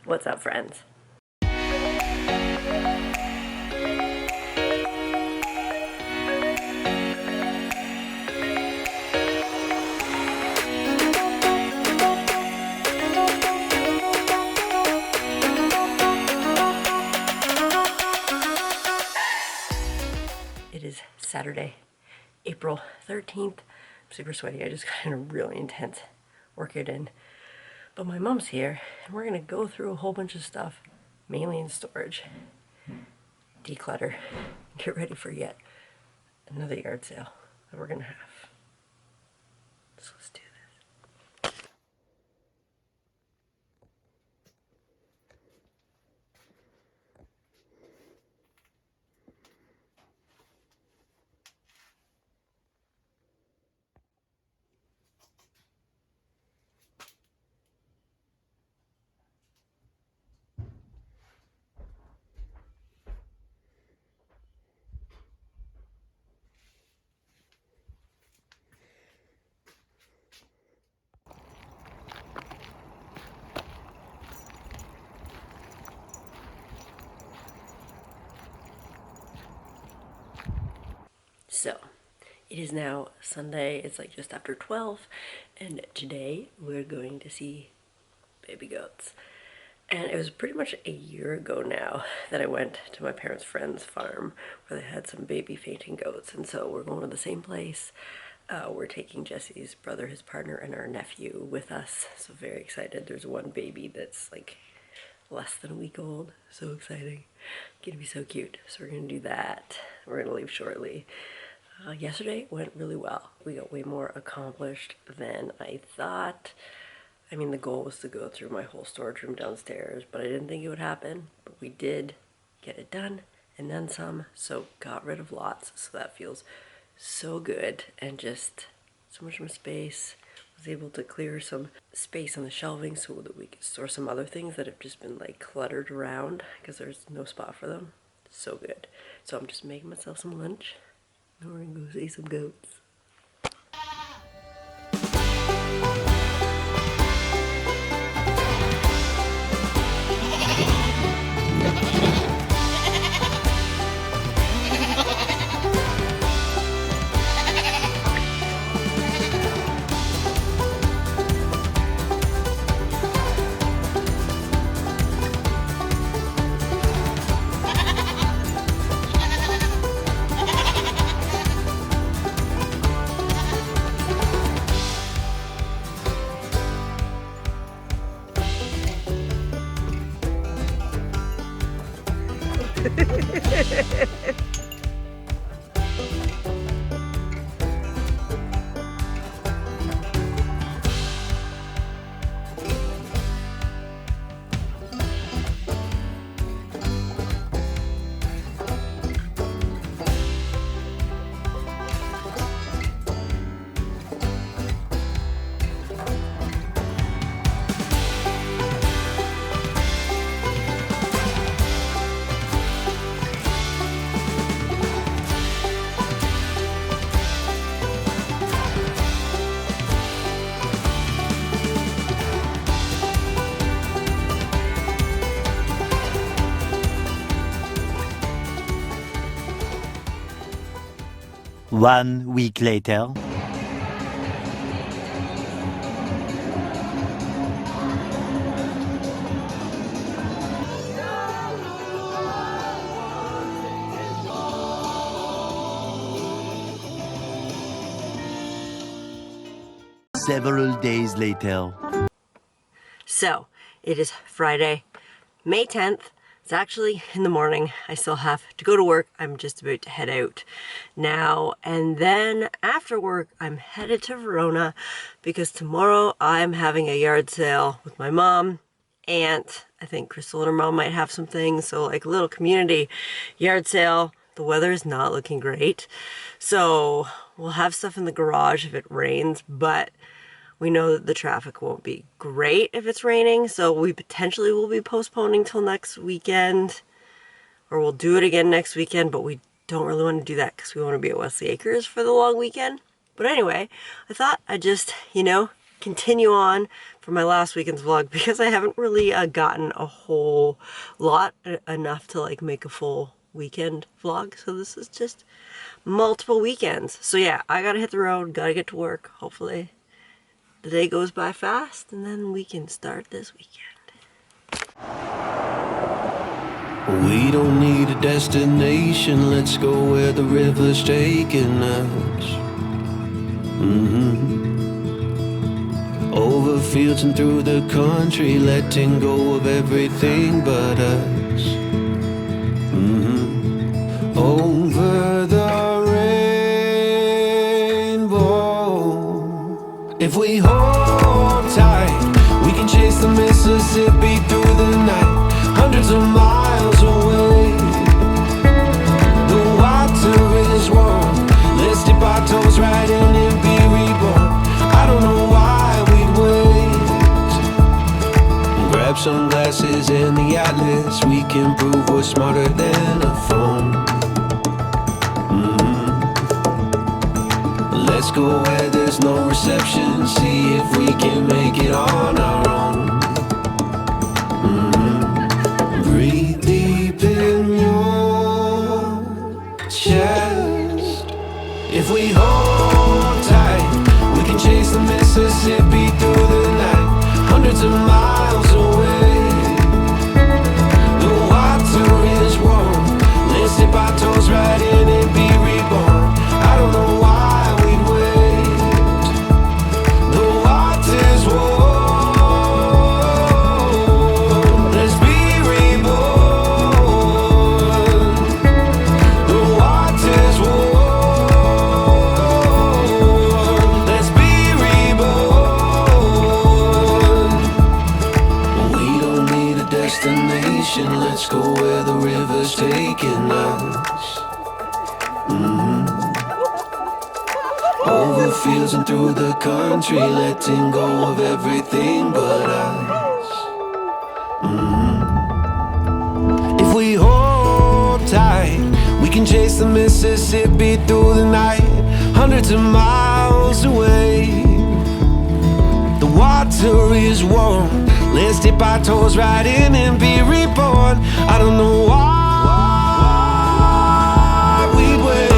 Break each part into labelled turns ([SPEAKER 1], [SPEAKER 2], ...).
[SPEAKER 1] What's up, friends? It is Saturday, April 13th. I'm super sweaty. I just got in a really intense workout in. But my mom's here, and we're gonna go through a whole bunch of stuff, mainly in storage, declutter, get ready for yet another yard sale that we're gonna have. So let's do this. So, it is now Sunday, it's like just after 12, and today we're going to see baby goats. And it was pretty much a year ago now that I went to my parents' friend's farm where they had some baby fainting goats, and so we're going to the same place. We're taking Jesse's brother, his partner, and our nephew with us, so very excited. There's one baby that's like less than a week old, so exciting. Gonna be so cute. So we're gonna do that. We're gonna leave shortly. Yesterday went really well. We got way more accomplished than I thought. I mean, the goal was to go through my whole storage room downstairs, but I didn't think it would happen. But we did get it done and then some, so got rid of lots, so that feels so good, and just so much more space. Was able to clear some space on the shelving so that we could store some other things that have just been like cluttered around because there's no spot for them. So good. So I'm just making myself some lunch. Now we're gonna go see some goats.
[SPEAKER 2] One week later. Several days later.
[SPEAKER 1] So, it is Friday, May 10th. It's actually in the morning. I still have to go to work. I'm just about to head out now. And then after work, I'm headed to Verona because tomorrow I'm having a yard sale with my mom, aunt. I think Crystal and her mom might have some things. So like a little community yard sale. The weather is not looking great. So we'll have stuff in the garage if it rains, but we know that the traffic won't be great if it's raining, so we potentially will be postponing till next weekend, or we'll do it again next weekend, but we don't really want to do that because we want to be at Wesley Acres for the long weekend. But anyway, I thought I'd just, continue on from my last weekend's vlog because I haven't really gotten a whole lot enough to like make a full weekend vlog. So this is just multiple weekends. So yeah, I gotta hit the road, gotta get to work. Hopefully the day goes by fast and then we can start this weekend.
[SPEAKER 3] We don't need a destination, let's go where the river's taking us. Over fields and through the country, letting go of everything but us. Over the rainbow. If we hold tight, we can chase the Mississippi through the night, hundreds of miles away. The water is warm, let's dip our toes right in and be reborn. I don't know why we'd wait. Grab sunglasses and the atlas, we can prove we're smarter than a phone. Let's go where there's no reception, see if we can make it on our own. Breathe deep in your chest. If we hold tight, we can chase the Mississippi through the night, hundreds of miles away. The water is warm, let's dip our toes right in and be reborn. I don't know why we'd wait. The water's warm, let's be reborn. The water's warm, let's be reborn. We don't need a destination, let's go where the river's taking us. Over fields and through the country, letting go of everything but us. If we hold tight, we can chase the Mississippi through the night, hundreds of miles away. The water is warm, let's dip our toes right in and be reborn. I don't know why we wait.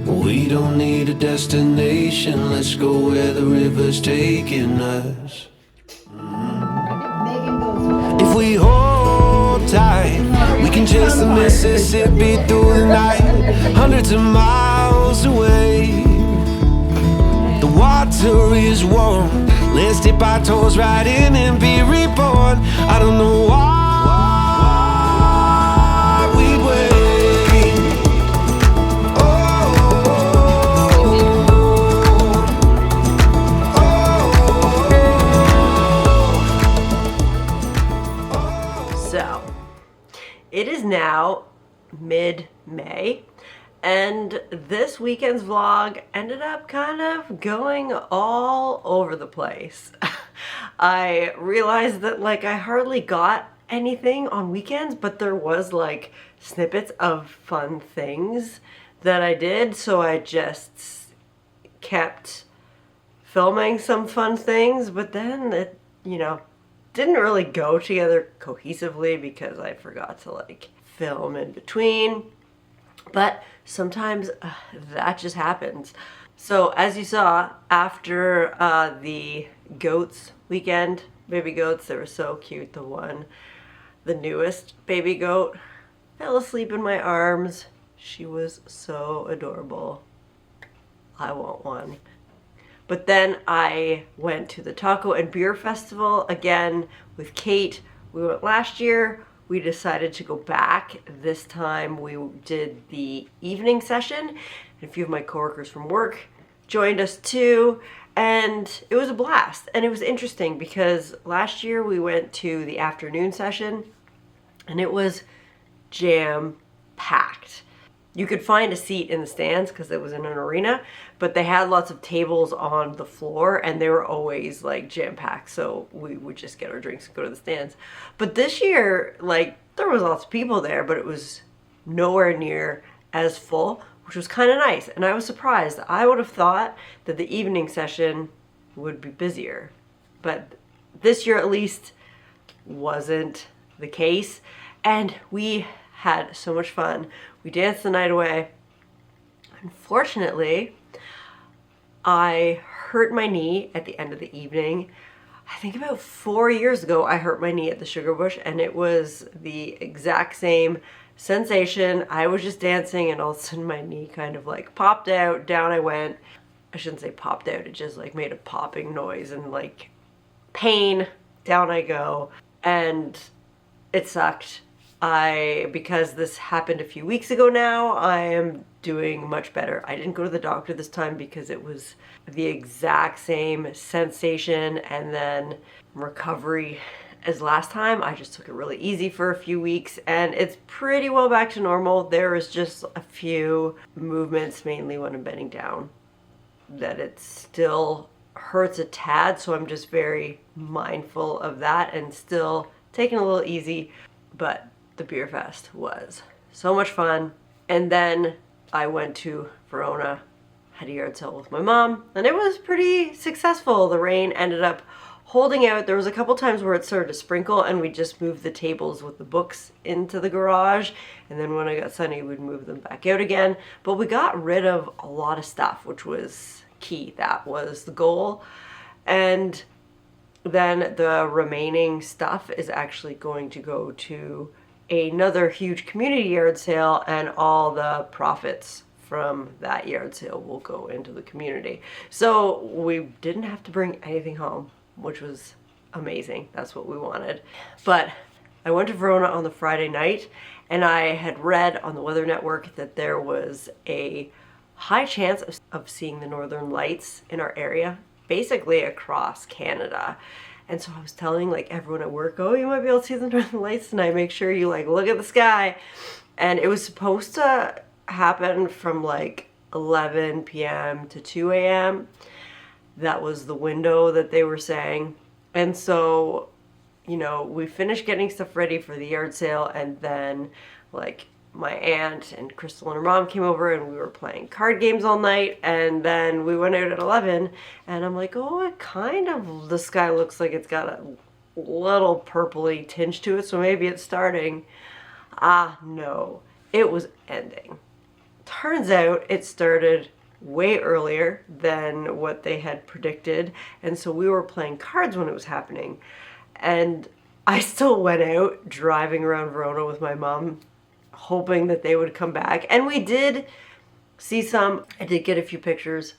[SPEAKER 3] We don't need a destination, let's go where the river's taking us. If we hold tight, we can chase the Mississippi through the night, hundreds of miles away. The water is warm, let's dip our toes right in and be reborn. I don't know why we wait.
[SPEAKER 1] So, it is now mid-May, and this weekend's vlog ended up kind of going all over the place. I realized that like I hardly got anything on weekends, but there was like snippets of fun things that I did, so I just kept filming some fun things, but then it, you know, didn't really go together cohesively because I forgot to like film in between. But sometimes that just happens. So as you saw, after the goats weekend, baby goats, they were so cute. The newest baby goat fell asleep in my arms. She was so adorable. I want one. But then I went to the Taco and Beer Festival again with Kate. We went last year. We decided to go back. This time we did the evening session. And a few of my coworkers from work joined us too. And it was a blast. And it was interesting because last year we went to the afternoon session and it was jam-packed. You could find a seat in the stands because it was in an arena, but they had lots of tables on the floor and they were always like jam-packed. So we would just get our drinks and go to the stands. But this year, like, there was lots of people there, but it was nowhere near as full, which was kind of nice. And I was surprised. I would have thought that the evening session would be busier, but this year at least wasn't the case. And we had so much fun. We danced the night away. Unfortunately, I hurt my knee at the end of the evening. I think about 4 years ago, I hurt my knee at the Sugar Bush, and it was the exact same sensation. I was just dancing and all of a sudden my knee kind of like popped out, down I went. I shouldn't say popped out, it just like made a popping noise and like pain, down I go. And it sucked. Because this happened a few weeks ago now, I am doing much better. I didn't go to the doctor this time because it was the exact same sensation and then recovery as last time. I just took it really easy for a few weeks and it's pretty well back to normal. There is just a few movements, mainly when I'm bending down, that it still hurts a tad, so I'm just very mindful of that and still taking it a little easy. But the beer fest was so much fun. And then I went to Verona, had a yard sale with my mom, and it was pretty successful. The rain ended up holding out. There was a couple times where it started to sprinkle and we just moved the tables with the books into the garage, and then when it got sunny we'd move them back out again. But we got rid of a lot of stuff, which was key. That was the goal. And then the remaining stuff is actually going to go to another huge community yard sale, and all the profits from that yard sale will go into the community. So we didn't have to bring anything home, which was amazing. That's what we wanted. But I went to Verona on the Friday night, and I had read on the Weather Network that there was a high chance of seeing the Northern Lights in our area, basically across Canada. And so I was telling like everyone at work, oh, you might be able to see the Northern Lights tonight. Make sure you like look at the sky. And it was supposed to happen from like 11 p.m. to 2 a.m. That was the window that they were saying. And so, you know, we finished getting stuff ready for the yard sale, and then like my aunt and Crystal and her mom came over and we were playing card games all night, and then we went out at 11 and I'm like, oh, it kind of, the sky looks like it's got a little purpley tinge to it, so maybe it's starting. No, it was ending. Turns out it started way earlier than what they had predicted, and so we were playing cards when it was happening, and I still went out driving around Verona with my mom, hoping that they would come back. And we did see some. I did get a few pictures.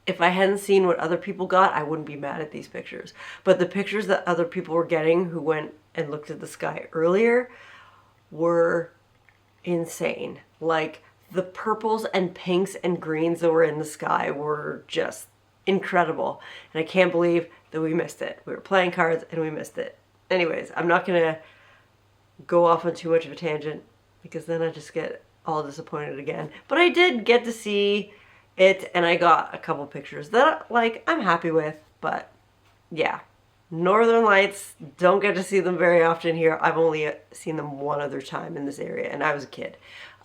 [SPEAKER 1] If I hadn't seen what other people got, I wouldn't be mad at these pictures. But the pictures that other people were getting who went and looked at the sky earlier were insane. Like the purples and pinks and greens that were in the sky were just incredible. And I can't believe that we missed it. We were playing cards and we missed it. Anyways, I'm not gonna go off on too much of a tangent, because then I just get all disappointed again. But I did get to see it, and I got a couple pictures that like I'm happy with. But yeah, Northern Lights, don't get to see them very often here. I've only seen them one other time in this area, and I was a kid.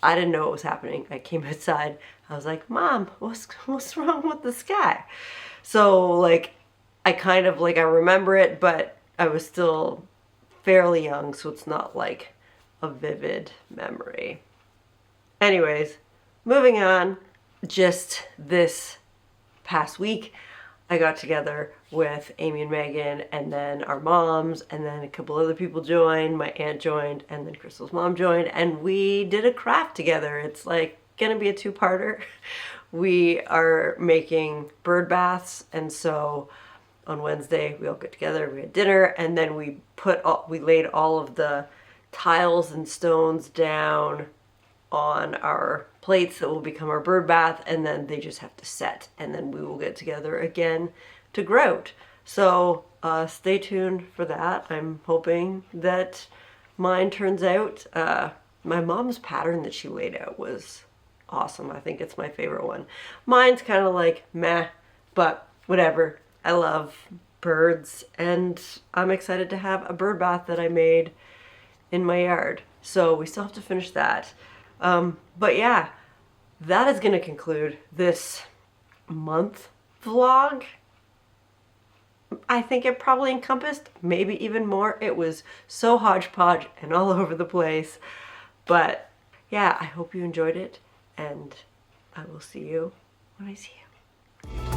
[SPEAKER 1] I didn't know what was happening. I came outside, I was like, Mom, what's wrong with the sky? So like, I kind of like, I remember it, but I was still fairly young, so it's not like a vivid memory. Anyways, moving on. Just this past week, I got together with Amy and Megan, and then our moms, and then a couple other people joined. My aunt joined, and then Crystal's mom joined, and we did a craft together. It's like gonna be a two-parter. we are making bird baths, and so on Wednesday we all get together, we had dinner, and then we laid all of the tiles and stones down on our plates that will become our bird bath, and then they just have to set, and then we will get together again to grout. So stay tuned for that. I'm hoping that mine turns out. My mom's pattern that she laid out was awesome. I think it's my favorite one. Mine's kind of like meh, but whatever. I love birds, and I'm excited to have a bird bath that I made in my yard. So we still have to finish that. But yeah, that is going to conclude this month vlog. I think it probably encompassed maybe even more. It was so hodgepodge and all over the place. But yeah, I hope you enjoyed it, and I will see you when I see you.